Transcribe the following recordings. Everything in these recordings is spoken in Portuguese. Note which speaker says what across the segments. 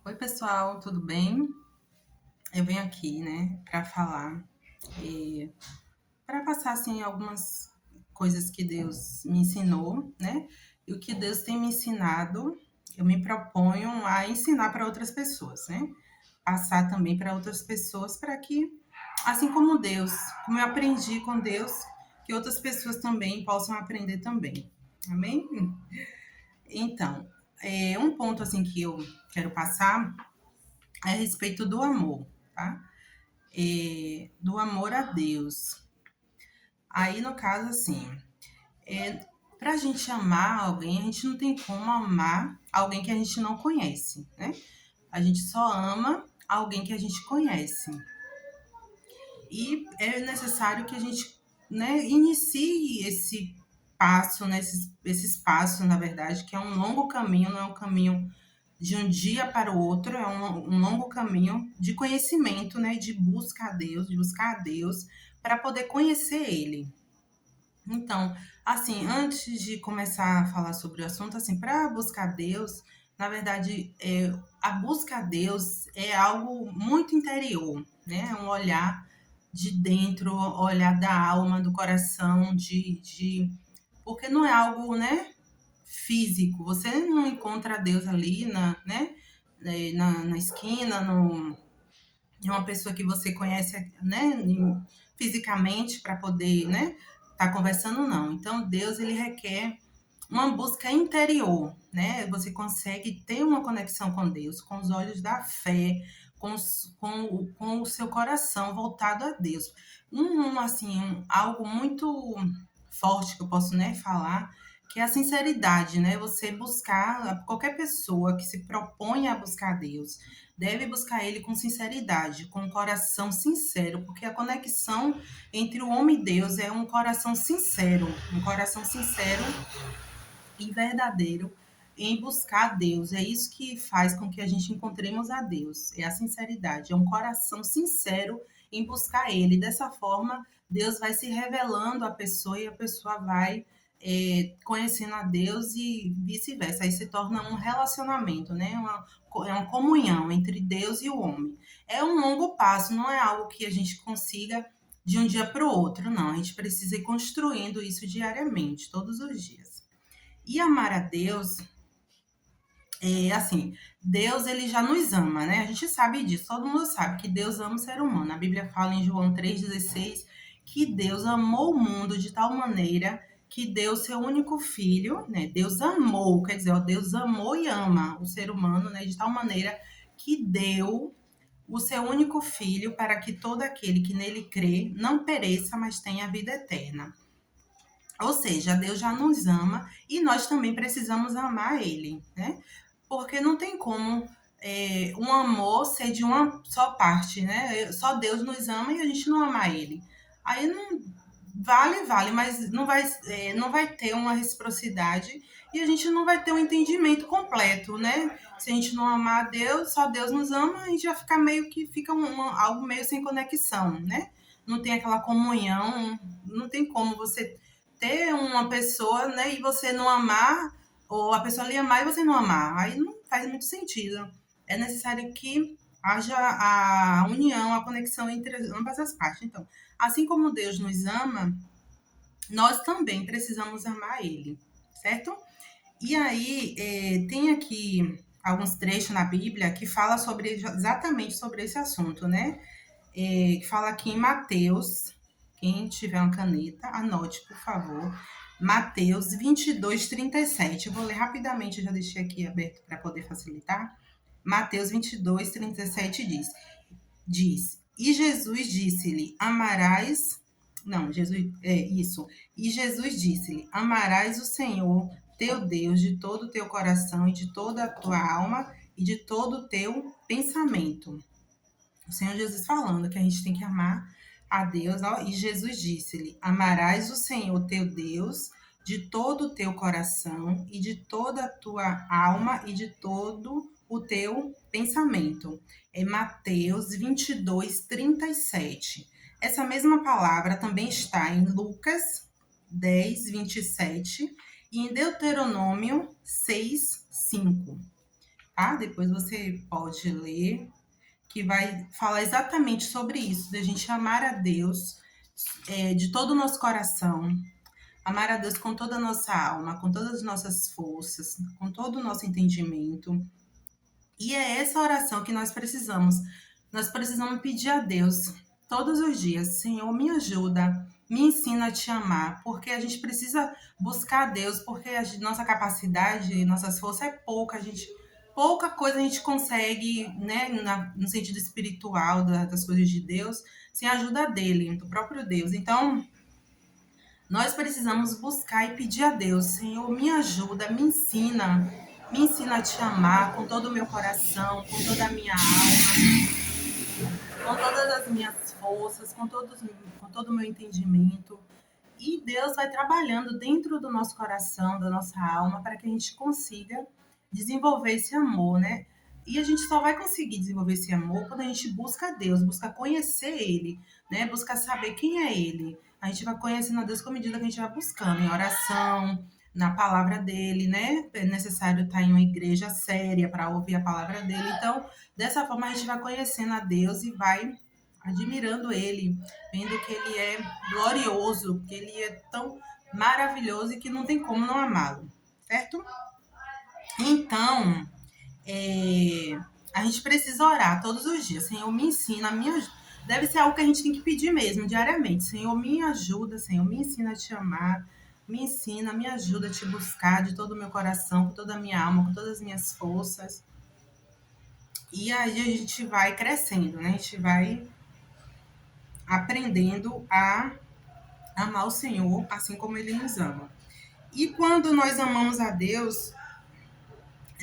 Speaker 1: Oi, pessoal, tudo bem? Eu venho aqui, né, para falar, para passar assim algumas coisas que Deus me ensinou, né? E o que Deus tem me ensinado, eu me proponho a ensinar para outras pessoas, né? Passar também para outras pessoas para que, assim como Deus, como eu aprendi com Deus, que outras pessoas também possam aprender também. Amém? Então, um ponto assim que eu quero passar é a respeito do amor, tá? Do amor a Deus. Aí, no caso, assim, para a gente amar alguém, a gente não tem como amar alguém que a gente não conhece, né? A gente só ama alguém que a gente conhece. E é necessário que a gente, né, inicie esse passo, né, esses passos, na verdade, que é um longo caminho, não é um caminho de um dia para o outro, é um longo caminho de conhecimento, né, de busca a Deus, de buscar a Deus, para poder conhecer Ele. Então, assim, antes de começar a falar sobre o assunto, assim, para buscar Deus, na verdade, a busca a Deus é algo muito interior, né? É um olhar de dentro, olhar da alma, do coração, porque não é algo, né, físico. Você não encontra Deus ali né, na esquina, em uma pessoa que você conhece, né, fisicamente para poder, né, estar conversando, não. Então, Deus, ele requer uma busca interior, né? Você consegue ter uma conexão com Deus, com os olhos da fé, com o seu coração voltado a Deus. Algo muito forte que eu posso, né, falar, que é a sinceridade, né? Você buscar, qualquer pessoa que se propõe a buscar Deus, deve buscar Ele com sinceridade, com um coração sincero, porque a conexão entre o homem e Deus é um coração sincero e verdadeiro em buscar Deus. É isso que faz com que a gente encontremos a Deus. É a sinceridade, é um coração sincero em buscar Ele. Dessa forma, Deus vai se revelando à pessoa e a pessoa vai conhecendo a Deus e vice-versa. Aí se torna um relacionamento, né? É uma comunhão entre Deus e o homem. É um longo passo, não é algo que a gente consiga de um dia para o outro, não. A gente precisa ir construindo isso diariamente, todos os dias. E amar a Deus assim, Deus ele já nos ama, né? A gente sabe disso, todo mundo sabe que Deus ama o ser humano. A Bíblia fala em João 3,16 que Deus amou o mundo de tal maneira que deu seu único filho, né? Deus amou, quer dizer, ó, Deus amou e ama o ser humano, né? De tal maneira que deu o seu único filho para que todo aquele que nele crê não pereça, mas tenha a vida eterna. Ou seja, Deus já nos ama e nós também precisamos amar Ele, né? Porque não tem como um amor ser de uma só parte, né? Só Deus nos ama e a gente não ama Ele. Aí não vale, mas não vai ter uma reciprocidade e a gente não vai ter um entendimento completo, né? Se a gente não amar a Deus, só Deus nos ama, a gente vai ficar meio que fica algo meio sem conexão, né? Não tem aquela comunhão, não tem como você ter uma pessoa, né, e você não amar, ou a pessoa lhe amar e você não amar. Aí não faz muito sentido. É necessário que haja a união, a conexão entre ambas as partes. Então, assim como Deus nos ama, nós também precisamos amar Ele, certo? E aí, tem aqui alguns trechos na Bíblia que fala exatamente sobre esse assunto, né? Que fala aqui em Mateus, quem tiver uma caneta, anote, por favor. Mateus 22:37. Eu vou ler rapidamente, eu já deixei aqui aberto para poder facilitar. Mateus 22:37 diz: E Jesus disse-lhe: Amarás. Não, Jesus, isso. E Jesus disse-lhe: Amarás o Senhor teu Deus de todo o teu coração e de toda a tua alma e de todo o teu pensamento. O Senhor Jesus falando que a gente tem que amar a Deus, ó, e Jesus disse-lhe: Amarás o Senhor teu Deus de todo o teu coração e de toda a tua alma e de todo o teu pensamento. É Mateus 22:37. Essa mesma palavra também está em Lucas 10:27 e em Deuteronômio 6:5. tá? Depois você pode ler, que vai falar exatamente sobre isso, da gente amar a Deus de todo o nosso coração, amar a Deus com toda a nossa alma, com todas as nossas forças, com todo o nosso entendimento. E é essa oração que nós precisamos. Nós precisamos pedir a Deus todos os dias: Senhor, me ajuda, me ensina a te amar, porque a gente precisa buscar a Deus, porque nossa capacidade, nossas forças é pouca, pouca coisa a gente consegue, né, no sentido espiritual das coisas de Deus, sem a ajuda dele, do próprio Deus. Então, nós precisamos buscar e pedir a Deus: Senhor, me ajuda, me ensina a te amar com todo o meu coração, com toda a minha alma, com todas as minhas forças, com todo o meu entendimento. E Deus vai trabalhando dentro do nosso coração, da nossa alma, para que a gente consiga desenvolver esse amor, né? E a gente só vai conseguir desenvolver esse amor quando a gente busca Deus, busca conhecer Ele, né? Busca saber quem é Ele. A gente vai conhecendo a Deus com a medida que a gente vai buscando, em oração, na palavra dele, né? É necessário estar em uma igreja séria para ouvir a palavra dele. Então, dessa forma, a gente vai conhecendo a Deus e vai admirando Ele, vendo que Ele é glorioso, que Ele é tão maravilhoso e que não tem como não amá-lo, certo? Então, é, a gente precisa orar todos os dias. Senhor, me ensina, me ajuda. Deve ser algo que a gente tem que pedir mesmo, diariamente. Senhor, me ajuda, Senhor, me ensina a te amar. Me ensina, me ajuda a te buscar de todo o meu coração, com toda a minha alma, com todas as minhas forças. E aí a gente vai crescendo, né? A gente vai aprendendo a amar o Senhor assim como Ele nos ama. E quando nós amamos a Deus,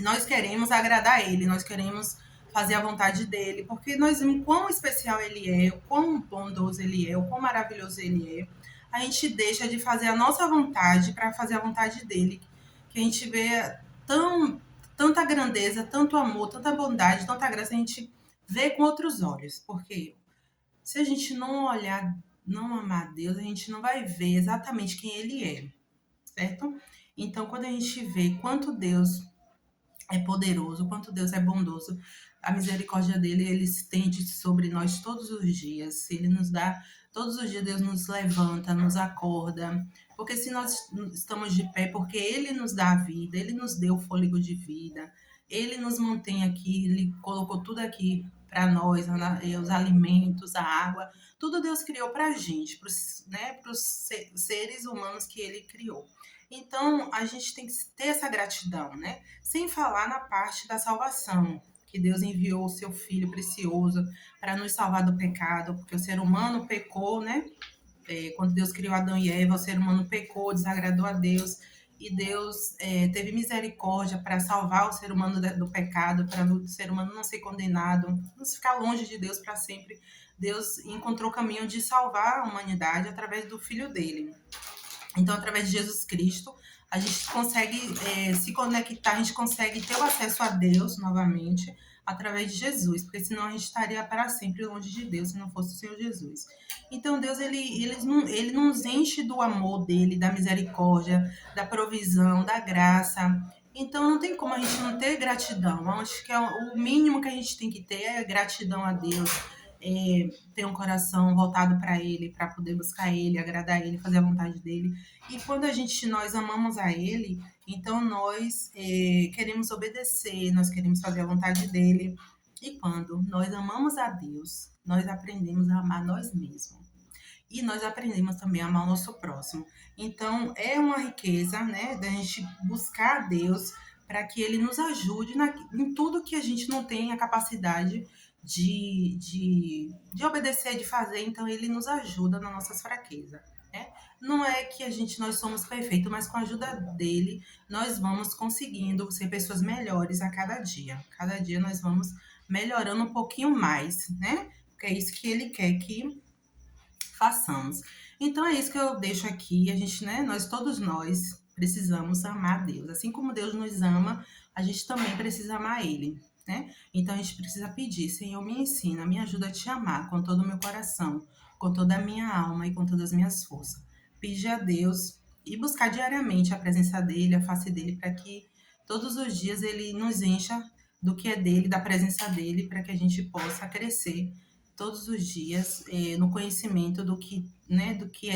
Speaker 1: nós queremos agradar a Ele, nós queremos fazer a vontade dele, porque nós vemos o quão especial Ele é, o quão bondoso Ele é, o quão maravilhoso Ele é. A gente deixa de fazer a nossa vontade para fazer a vontade dele, que a gente vê tanta grandeza, tanto amor, tanta bondade, tanta graça, a gente vê com outros olhos, porque se a gente não olhar, não amar Deus, a gente não vai ver exatamente quem Ele é, certo? Então, quando a gente vê quanto Deus é poderoso, quanto Deus é bondoso, a misericórdia dele, ele se estende sobre nós todos os dias. Ele nos dá, todos os dias Deus nos levanta, nos acorda. Porque se nós estamos de pé, porque ele nos dá a vida, ele nos deu o fôlego de vida, ele nos mantém aqui, ele colocou tudo aqui para nós, os alimentos, a água, tudo Deus criou para a gente, para os, né, seres humanos que ele criou. Então, a gente tem que ter essa gratidão, né? Sem falar na parte da salvação, que Deus enviou o seu Filho precioso para nos salvar do pecado, porque o ser humano pecou, né? Quando Deus criou Adão e Eva, o ser humano pecou, desagradou a Deus, e Deus teve misericórdia para salvar o ser humano do pecado, para o ser humano não ser condenado, não ficar longe de Deus para sempre. Deus encontrou o caminho de salvar a humanidade através do Filho dele. Então, através de Jesus Cristo, a gente consegue se conectar, a gente consegue ter o acesso a Deus novamente através de Jesus, porque senão a gente estaria para sempre longe de Deus se não fosse o Senhor Jesus. Então, Deus, ele nos enche do amor dele, da misericórdia, da provisão, da graça. Então, não tem como a gente não ter gratidão. Acho que o mínimo que a gente tem que ter é gratidão a Deus, ter um coração voltado para Ele, para poder buscar Ele, agradar Ele, fazer a vontade dele. E quando nós amamos a Ele, então nós queremos obedecer, nós queremos fazer a vontade dele. E quando nós amamos a Deus, nós aprendemos a amar nós mesmos. E nós aprendemos também a amar o nosso próximo. Então, é uma riqueza, né, da gente buscar a Deus para que Ele nos ajude em tudo que a gente não tem a capacidade de obedecer, de fazer. Então, Ele nos ajuda nas nossas fraquezas. Né? Não é que nós somos perfeitos, mas com a ajuda dele, nós vamos conseguindo ser pessoas melhores a cada dia. Cada dia nós vamos melhorando um pouquinho mais, né? Porque é isso que Ele quer que façamos. Então é isso que eu deixo aqui. A gente, né, todos nós precisamos amar Deus. Assim como Deus nos ama, a gente também precisa amar Ele, né? Então a gente precisa pedir, Senhor, me ensina, me ajuda a te amar com todo o meu coração, com toda a minha alma e com todas as minhas forças. Pedir a Deus e buscar diariamente a presença dele, a face dele, para que todos os dias ele nos encha do que é dele, da presença dele, para que a gente possa crescer todos os dias no conhecimento do que, né, do que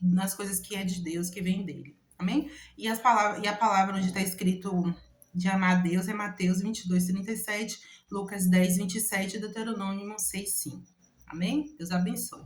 Speaker 1: nas coisas que é de Deus, que vem dele. Amém? E a palavra onde está escrito de amar a Deus é Mateus 22:37, Lucas 10:27 e Deuteronômio 6:5. Amém? Deus abençoe.